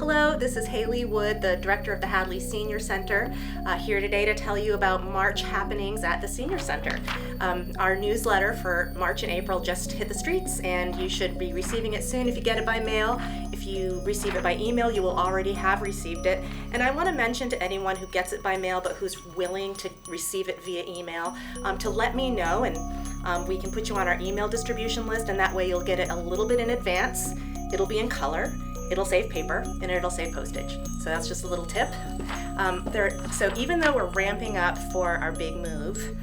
Hello, this is Hayley Wood, the director of the Hadley Senior Center, here today to tell you about March happenings at the Senior Center. Our newsletter for March and April just hit the streets, and you should be receiving it soon if you get it by mail. If you receive it by email, you will already have received it. And I want to mention to anyone who gets it by mail but who's willing to receive it via email to let me know, and we can put you on our email distribution list, and that way you'll get it a little bit in advance. It'll be in color, it'll save paper, and it'll save postage. So that's just a little tip. So even though we're ramping up for our big move,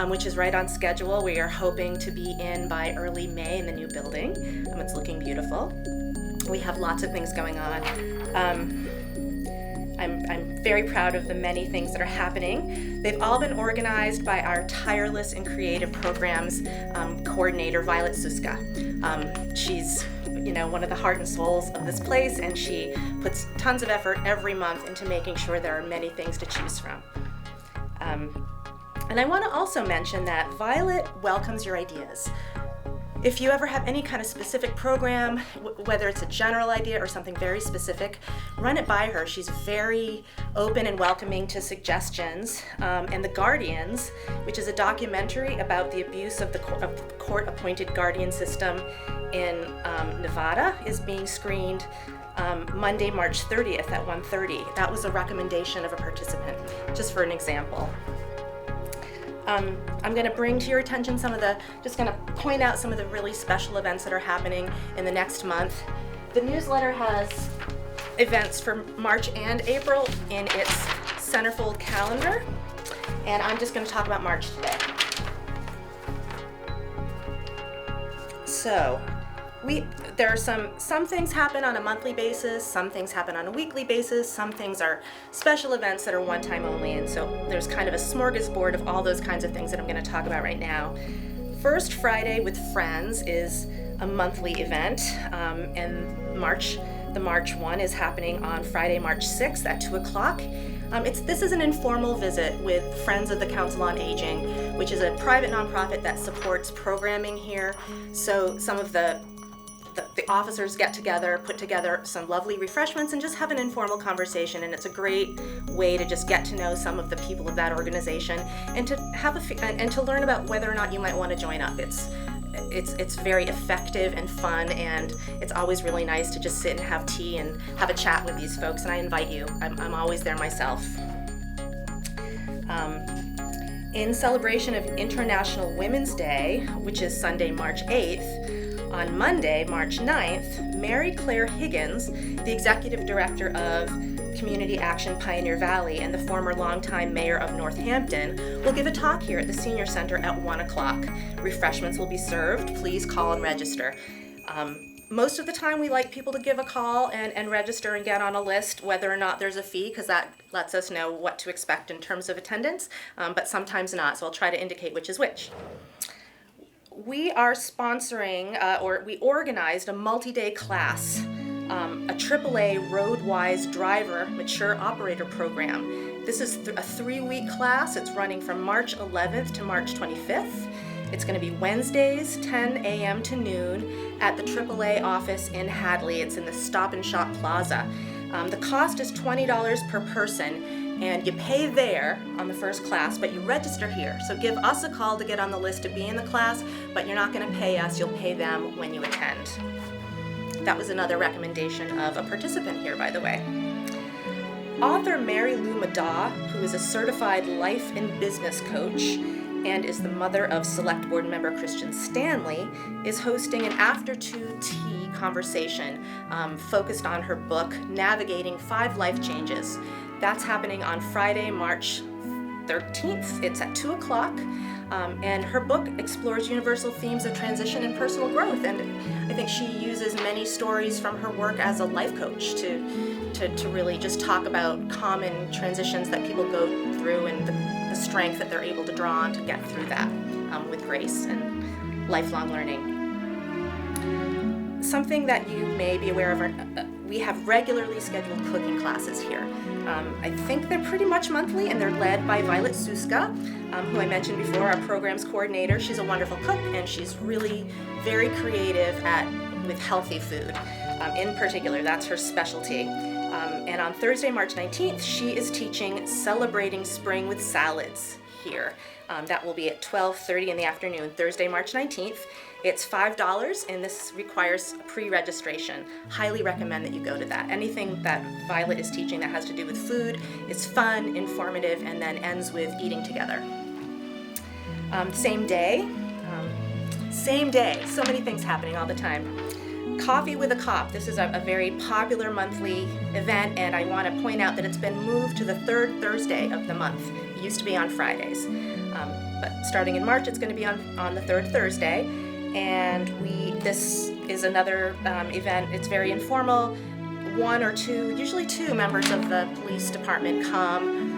which is right on schedule, we are hoping to be in by early May in the new building. It's looking beautiful. We have lots of things going on. I'm very proud of the many things that are happening. They've all been organized by our tireless and creative programs coordinator, Violet Suska. She's one of the heart and souls of this place, and she puts tons of effort every month into making sure there are many things to choose from. And I want to also mention that Violet welcomes your ideas. If you ever have any kind of specific program, whether it's a general idea or something very specific, run it by her. She's very open and welcoming to suggestions. And The Guardians, which is a documentary about the abuse of the court-appointed guardian system in Nevada, is being screened Monday, March 30th at 1:30. That was a recommendation of a participant, just for an example. I'm going to bring to your attention just going to point out some of the really special events that are happening in the next month. The newsletter has events for March and April in its centerfold calendar, and I'm just going to talk about March today. So, there are some things happen on a monthly basis, some things happen on a weekly basis, some things are special events that are one time only, and so there's kind of a smorgasbord of all those kinds of things that I'm going to talk about right now. First Friday with Friends is a monthly event, and the March one is happening on Friday, March 6th at 2 o'clock. This is an informal visit with Friends of the Council on Aging, which is a private nonprofit that supports programming here. So some of the officers get together, put together some lovely refreshments, and just have an informal conversation. And it's a great way to just get to know some of the people of that organization, and to have and to learn about whether or not you might want to join up. It's very effective and fun, and it's always really nice to just sit and have tea and have a chat with these folks. And I invite you. I'm always there myself. In celebration of International Women's Day, which is Sunday, March 8th, on Monday, March 9th, Mary Claire Higgins, the Executive Director of Community Action Pioneer Valley and the former longtime mayor of Northampton, will give a talk here at the Senior Center at 1 o'clock. Refreshments will be served. Please call and register. Most of the time we like people to give a call and register and get on a list, whether or not there's a fee, because that lets us know what to expect in terms of attendance, but sometimes not, so I'll try to indicate which is which. We are sponsoring, we organized a multi-day class, a AAA Roadwise Driver Mature Operator Program. This is a 3-week class. It's running from March 11th to March 25th. It's going to be Wednesdays, 10 a.m. to noon at the AAA office in Hadley. It's in the Stop and Shop Plaza. The cost is $20 per person. And you pay there on the first class, but you register here. So give us a call to get on the list to be in the class, but you're not going to pay us, you'll pay them when you attend. That was another recommendation of a participant here, by the way. Author Mary Lou Madaw, who is a certified life and business coach and is the mother of Select Board member Christian Stanley, is hosting an after-2 tea conversation focused on her book, Navigating 5 Life Changes. That's happening on Friday, March 13th. It's at 2 o'clock. And her book explores universal themes of transition and personal growth. And I think she uses many stories from her work as a life coach to really just talk about common transitions that people go through, and the strength that they're able to draw on to get through that with grace and lifelong learning. Something that you may be aware of, we have regularly scheduled cooking classes here. I think they're pretty much monthly, and they're led by Violet Suska, who I mentioned before, our programs coordinator. She's a wonderful cook, and she's really very creative with healthy food. In particular, that's her specialty. And on Thursday, March 19th, she is teaching Celebrating Spring with Salads here. That will be at 12:30 in the afternoon, Thursday, March 19th. It's $5, and this requires pre-registration. Highly recommend that you go to that. Anything that Violet is teaching that has to do with food is fun, informative, and then ends with eating together. Same day, so many things happening all the time. Coffee with a Cop. This is a very popular monthly event, and I want to point out that it's been moved to the third Thursday of the month. It used to be on Fridays. But starting in March, it's going to be on the third Thursday. And this is another event. It's very informal. One or two, usually two members of the police department come.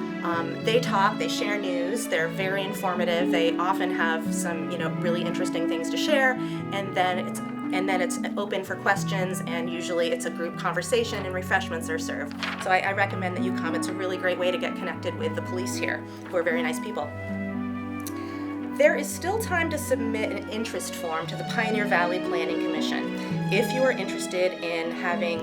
They talk, they share news, they're very informative. They often have some, really interesting things to share, and then it's open for questions, and usually it's a group conversation and refreshments are served. So I recommend that you come. It's a really great way to get connected with the police here, who are very nice people. There is still time to submit an interest form to the Pioneer Valley Planning Commission if you are interested in having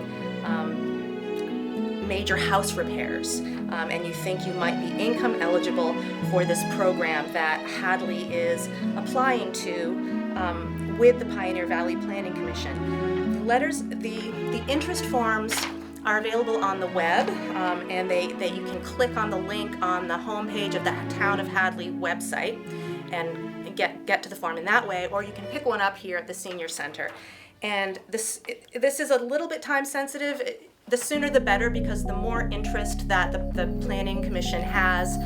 major house repairs, and you think you might be income eligible for this program that Hadley is applying to with the Pioneer Valley Planning Commission. The interest forms are available on the web, and you can click on the link on the homepage of the Town of Hadley website and get to the form in that way, or you can pick one up here at the Senior Center. And this is a little bit time sensitive. The sooner the better, because the more interest that the Planning Commission has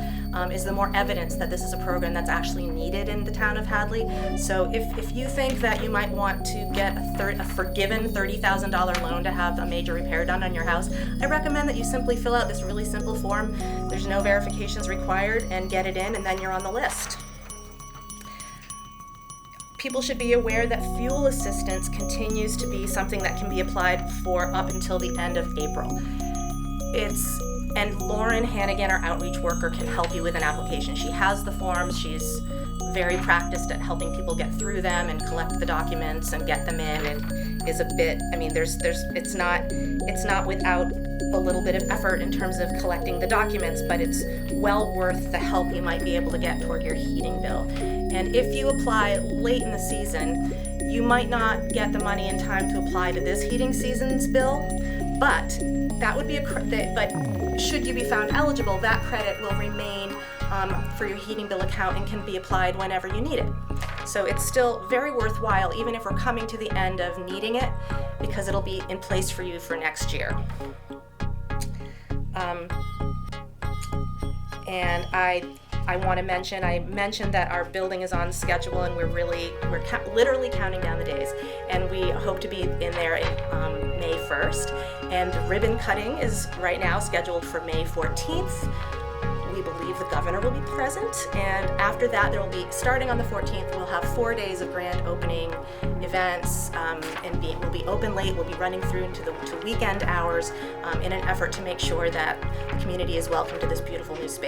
is the more evidence that this is a program that's actually needed in the town of Hadley. So if you think that you might want to get a forgiven $30,000 loan to have a major repair done on your house, I recommend that you simply fill out this really simple form. There's no verifications required, and get it in, and then you're on the list. People should be aware that fuel assistance continues to be something that can be applied for up until the end of April. And Lauren Hannigan, our outreach worker, can help you with an application. She has the forms. She's very practiced at helping people get through them and collect the documents and get them in. It is a bit, it's not without a little bit of effort in terms of collecting the documents, but it's well worth the help you might be able to get toward your heating bill. And if you apply late in the season, you might not get the money in time to apply to this heating season's bill, but that would be but should you be found eligible, that credit will remain for your heating bill account and can be applied whenever you need it. So it's still very worthwhile, even if we're coming to the end of needing it, because it'll be in place for you for next year. And I want to mention, I mentioned that our building is on schedule, and we're literally counting down the days, and we hope to be in there in May 1st, and the ribbon cutting is right now scheduled for May 14th. We believe the governor will be present, and after that there will be, starting on the 14th, we'll have 4 days of grand opening events, and we'll be open late. We'll be running through into weekend hours in an effort to make sure that the community is welcome to this beautiful new space.